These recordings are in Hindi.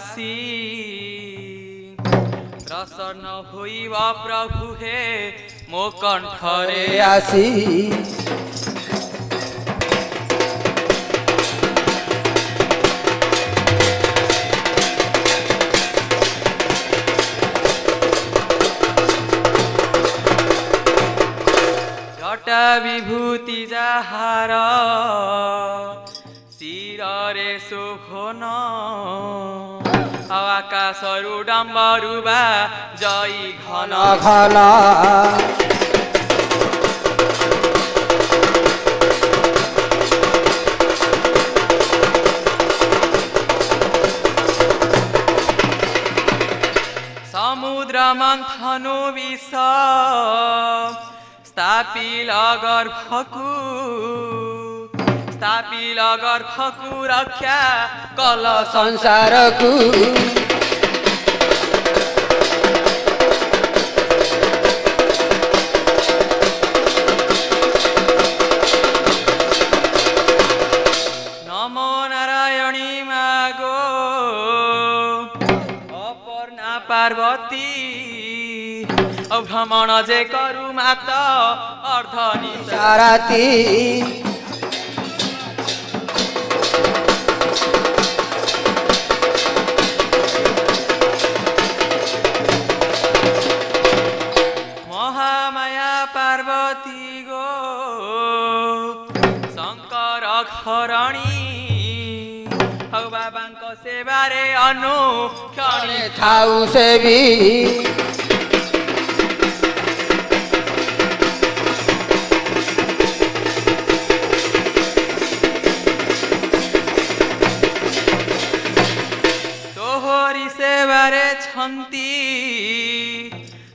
आसी प्रसन्न होइबा प्रभु हे मो कंठरे आसी जटा विभूति जाहार शिरे शोभन आकाशरु डम्बरुबा जय घन घन समुद्र मंथनु विष स्थापिल गर्भकु रक्षा कल संसारकु नमो नारायणी मागो अपर्णा पार्वती भ्रमण जे करु माता अर्धनी साराती महामाया पार्वती गो शंकर घरणी बाबांक सेवारे अनुक्षणी थाउ सेवी तोहरी सेवारे छंती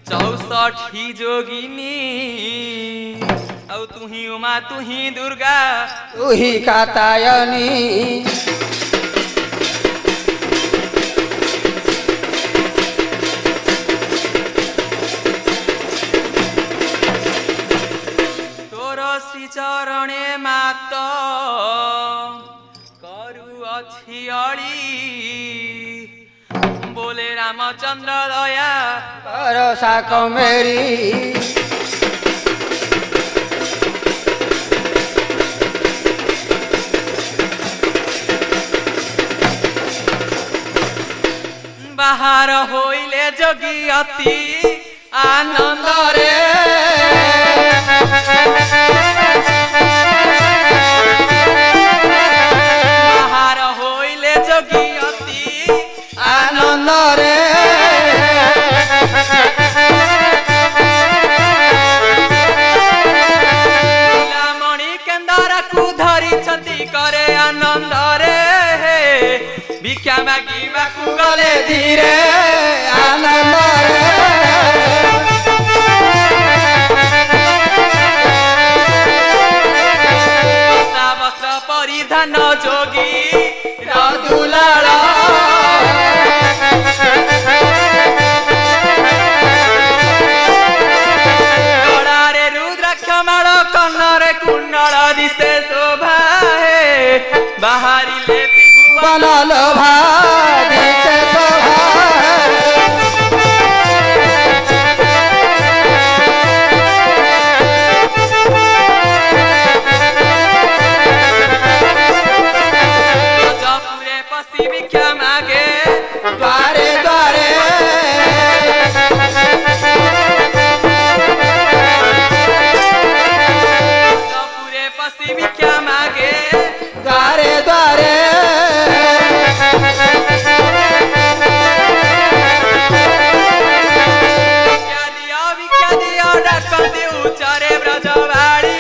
64 जोगिनी औ तुही उमा तुही दुर्गा तुही कातायनी तोर श्री चरणे मात करु अछि अळी बोले रामचंद्र दया भरोसा कमेरी बाहर होइले जोगी अति आनंद रे बाहर होइले जोगी अति आनंद रे मणि केन्द्र को धरी छति करे आनंद रे भिक्षा मागिबा को गले धीरे आनंद रे वस्त्र परिधान जोगी रदुलाल गड़ारे रुद्राक्ष माल कन्नरे कुंडल दिशे शोभा बाहरिले त्रिभुवन लोभा दिशे शोभा जपुरे पसी भिक्षा मागे द्वारे द्वारे जपुरे पसी भिक्षा मागे द्वारे द्वारे भिक्षा दिया डाकती उच्चरे ब्रजवाड़ी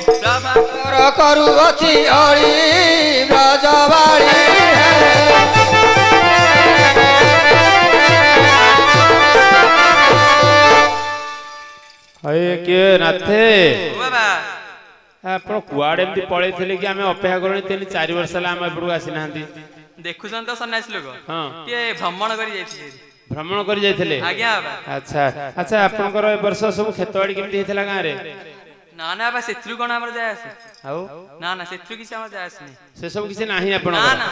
प्रभाकर करू अछि अळी ब्रजवाड़ी अये के नाथे बाबा आपण कुआडे एमती पळैथिले कि आमे अपेक्षा करनी 3-4 वर्ष ला आमे एपडू आसी नांती देखुछन तो सन्यासी लोग हां के भ्रमण करी जाइथिले भ्रमण करी जाइथिले आज्ञा बाबा अच्छा अच्छा आपनकर ए वर्ष सब खेतवाड़ी केमती हेतला गां रे ना ना बा सेत्रु कोन हमर जाय आसे ଆଉ ନା ନା ସେଥିରୁ କିଛି ଆମର ଯାଏ ଆସିନି। ସେ ସବୁ କିଛି ନାହିଁ ଆପଣ? ନା ନା।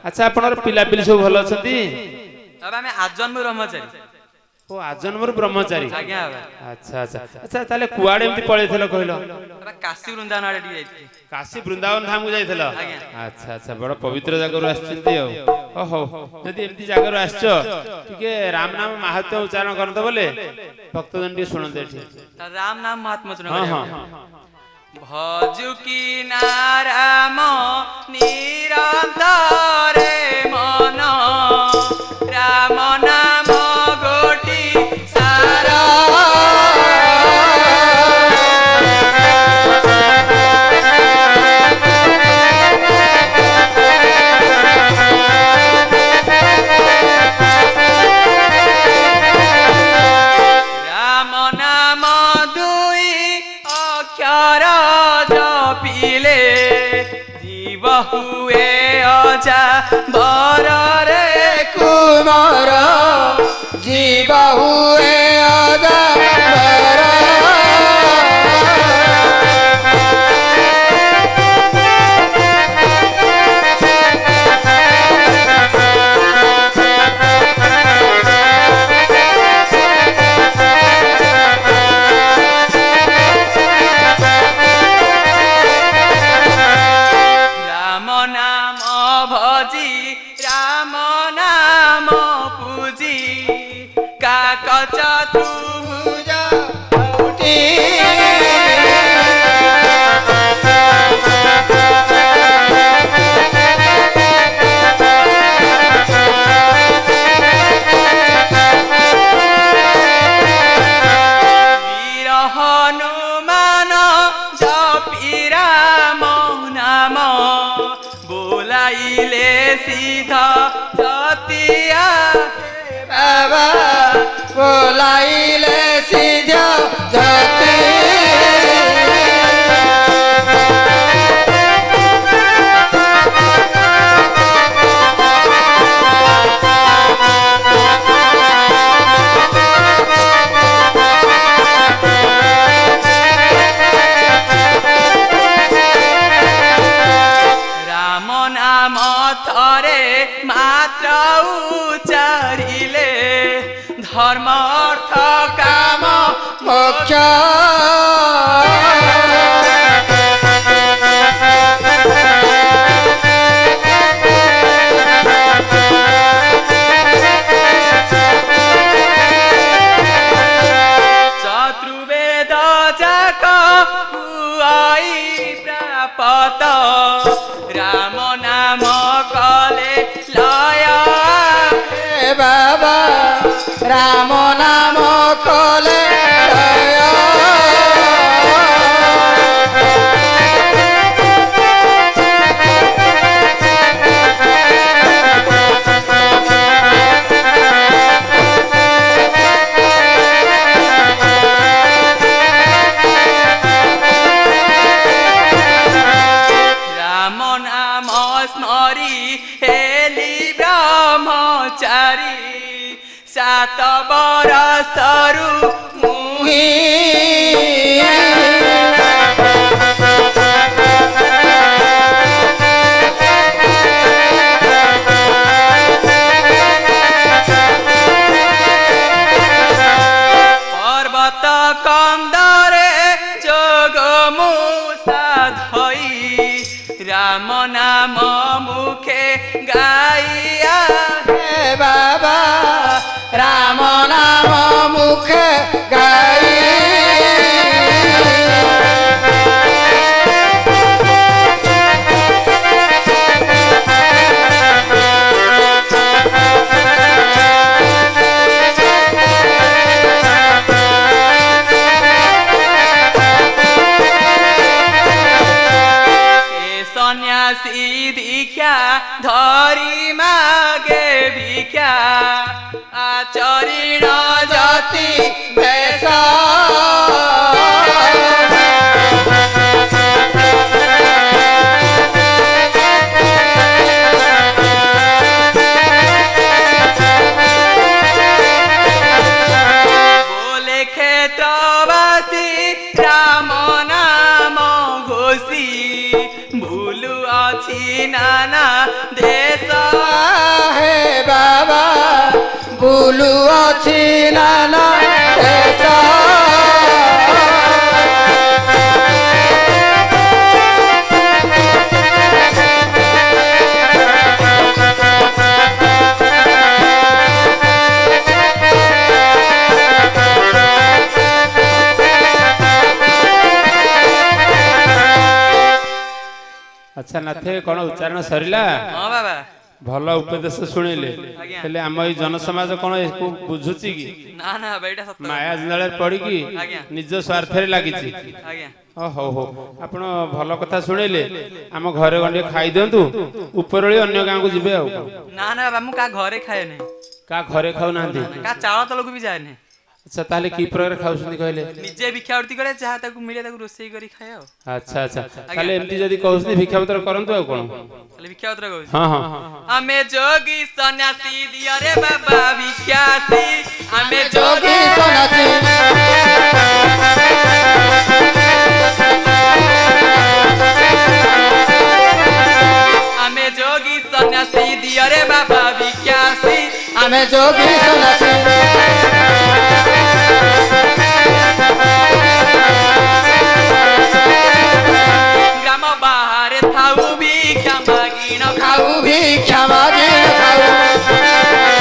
ଆଚ୍ଛା ଆପଣଙ୍କର ପିଲାପିଲି ସବୁ ଭଲ ଅଛନ୍ତି? ବାବା ଆମେ ଆଜନ୍ମ ବ୍ରହ୍ମଚାରୀ। ଓ ଆଜନ୍ମରୁ ବ୍ରହ୍ମଚାରୀ? ଆଜ୍ଞା ବାବା। ଆଚ୍ଛା ଆଚ୍ଛା ଆଚ୍ଛା ତାହେଲେ କୁଆଡେ ଏମିତି ପଳେଇଥିଲ କହିଲ? ବାବା କାଶୀ ବୃନ୍ଦାବନ ଆଡେ ଟିକେ ଯାଇଥିଲି। କାଶୀ ବୃନ୍ଦାବନ ଧାମକୁ ଯାଇଥିଲ? ଆଜ୍ଞା। ଆଚ୍ଛା ଆଚ୍ଛା ବଡ ପବିତ୍ର ଜାଗାରୁ ଆସିଛନ୍ତି ଆଉ। ହଉ ଯଦି ଏମିତି ଜାଗାରୁ ଆସିଛ ଟିକେ ରାମ ନାମ ମାହାତ୍ମ୍ୟ ଉଚ୍ଚାରଣ କରନ୍ତ ବୋଲେ ଭକ୍ତଜନ ଟିକେ ଶୁଣନ୍ତେ ଏଠି। ରାମ ନାମ ମହାତ୍ମ୍ୟ ଉଚ୍ଚାରଣ ହଁ କରିବା। ହଁ ଭଜୁକି ନାରାମ ନିରନ୍ତରେ ମନ ରାମ ନାମ ଗୋଟି ସାରା ରାମ ନାମ ଦୁଇ ଅକ୍ଷର ଜପିଲେ ଜୀବ ହୁଏ ଅଜା ବରରେ କୁମାର ଜୀବ ହୁଏ ଅଦାର ରାମ ନାମ ଭଜି ରାମ ନାମ ପୂଜି କାକ ଚତୁର୍ଭୁଜ ଉଠି ବୀର ହନୁମାନ ଜପି ରାମ ନାମ ବୋଲାଇଲେ ସିଦ୍ଧ ଜତିଆ ବାବା ବୋଲାଇଲେ ସିଦ୍ଧ ଜତି ରାମ ନାମ ଥରେ ମାତ୍ର ଉଚ୍ଚାରିଲେ ଧର୍ମ ଅର୍ଥ କାମ ମୋକ୍ଷ ଚତୁର୍ବେଦ ଯାକ ହୁଆଇ ପ୍ରାପତ ରାମ ନାମ କଲେ ଲୟ ବାବା ରାମ ନାମ କଲେ ଜୟ ରାମ ନାମ ସ୍ମରି ହେଲି ବ୍ରହ୍ମଚାରୀ ସାତ ବରସରୁ ମୁହିଁ ପର୍ବତ କନ୍ଦରେ ଯୋଗ ମୂଷା ଧଇ ରାମ ନାମ ମୁଖେ ଗାଇଆ ବାବା ରାମ ନାମ ମୁଖେ ଗାଇ ଏ ସନ୍ନ୍ୟାସୀ ଦୀକ୍ଷା ଧରି ମାଗେ ଭିକ୍ଷା ଆଚରିଣ ଜତି ବେଶ ବୋଲେ କ୍ଷେତ୍ରବାସୀ ରାମ ନାମ ଘୋଷି देश हे बाबा बुलु अछि नाना देश अच्छा नाथे कौन उच्चारण सरिला हाँ बाबा भल उपदेश शुणिले आज्ञा। हेले आम ई जनसमाज कौन इसको बुझुची कि ना ना बेटा सत्य माया जाले पड़ी कि आज्ञा। निज स्वार्थरे लागिची आज्ञा ओ हो हो आपण भल कथा शुणिले आम घरे गंडे खाई दियंतु उपरळी अन्य गां को जिबे आ ना ना बाबा मु का घरे खाए नहीं का घरे खाउ नांती का चावल तलक भी जाए नहीं अच्छा ताले की प्रकार खाउछंती कहले निजे भिक्षावृत्ति करे जहाँ ताकू मिले ताकू रोषेई करी खाए आओ अच्छा अच्छा ताले एमती जदी कहउछनी भिक्षापत्र करंतु आ कोन ताले भिक्षावृत्ति कहू हां हां हमें जोगी सन्यासी दिया रे बाबा भिक्षासी हमें जोगी जोगी सन्यासी हमें जोगी सन्यासी दिया रे बाबा भिक्षासी हमें जोगी सन्यासी ग्राम बाहर थाऊ भिक्षा मागिन खाऊ भिक्षा मागिन खाऊ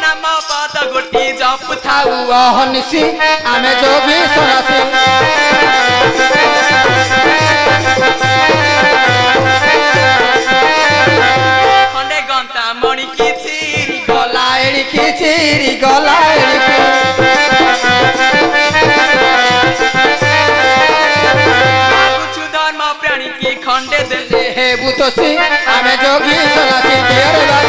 नाम पद गोटी जप थाऊ अहनिसी हमें जोगी सन्यासी खंडे गंता मणि की चिरी गला एड़िकी चिरी गला एड़िकी कुछ धर्म प्राणी की खंडे दे हे बुतोसी हमें जोगी सन्यासी दिया रे बाबा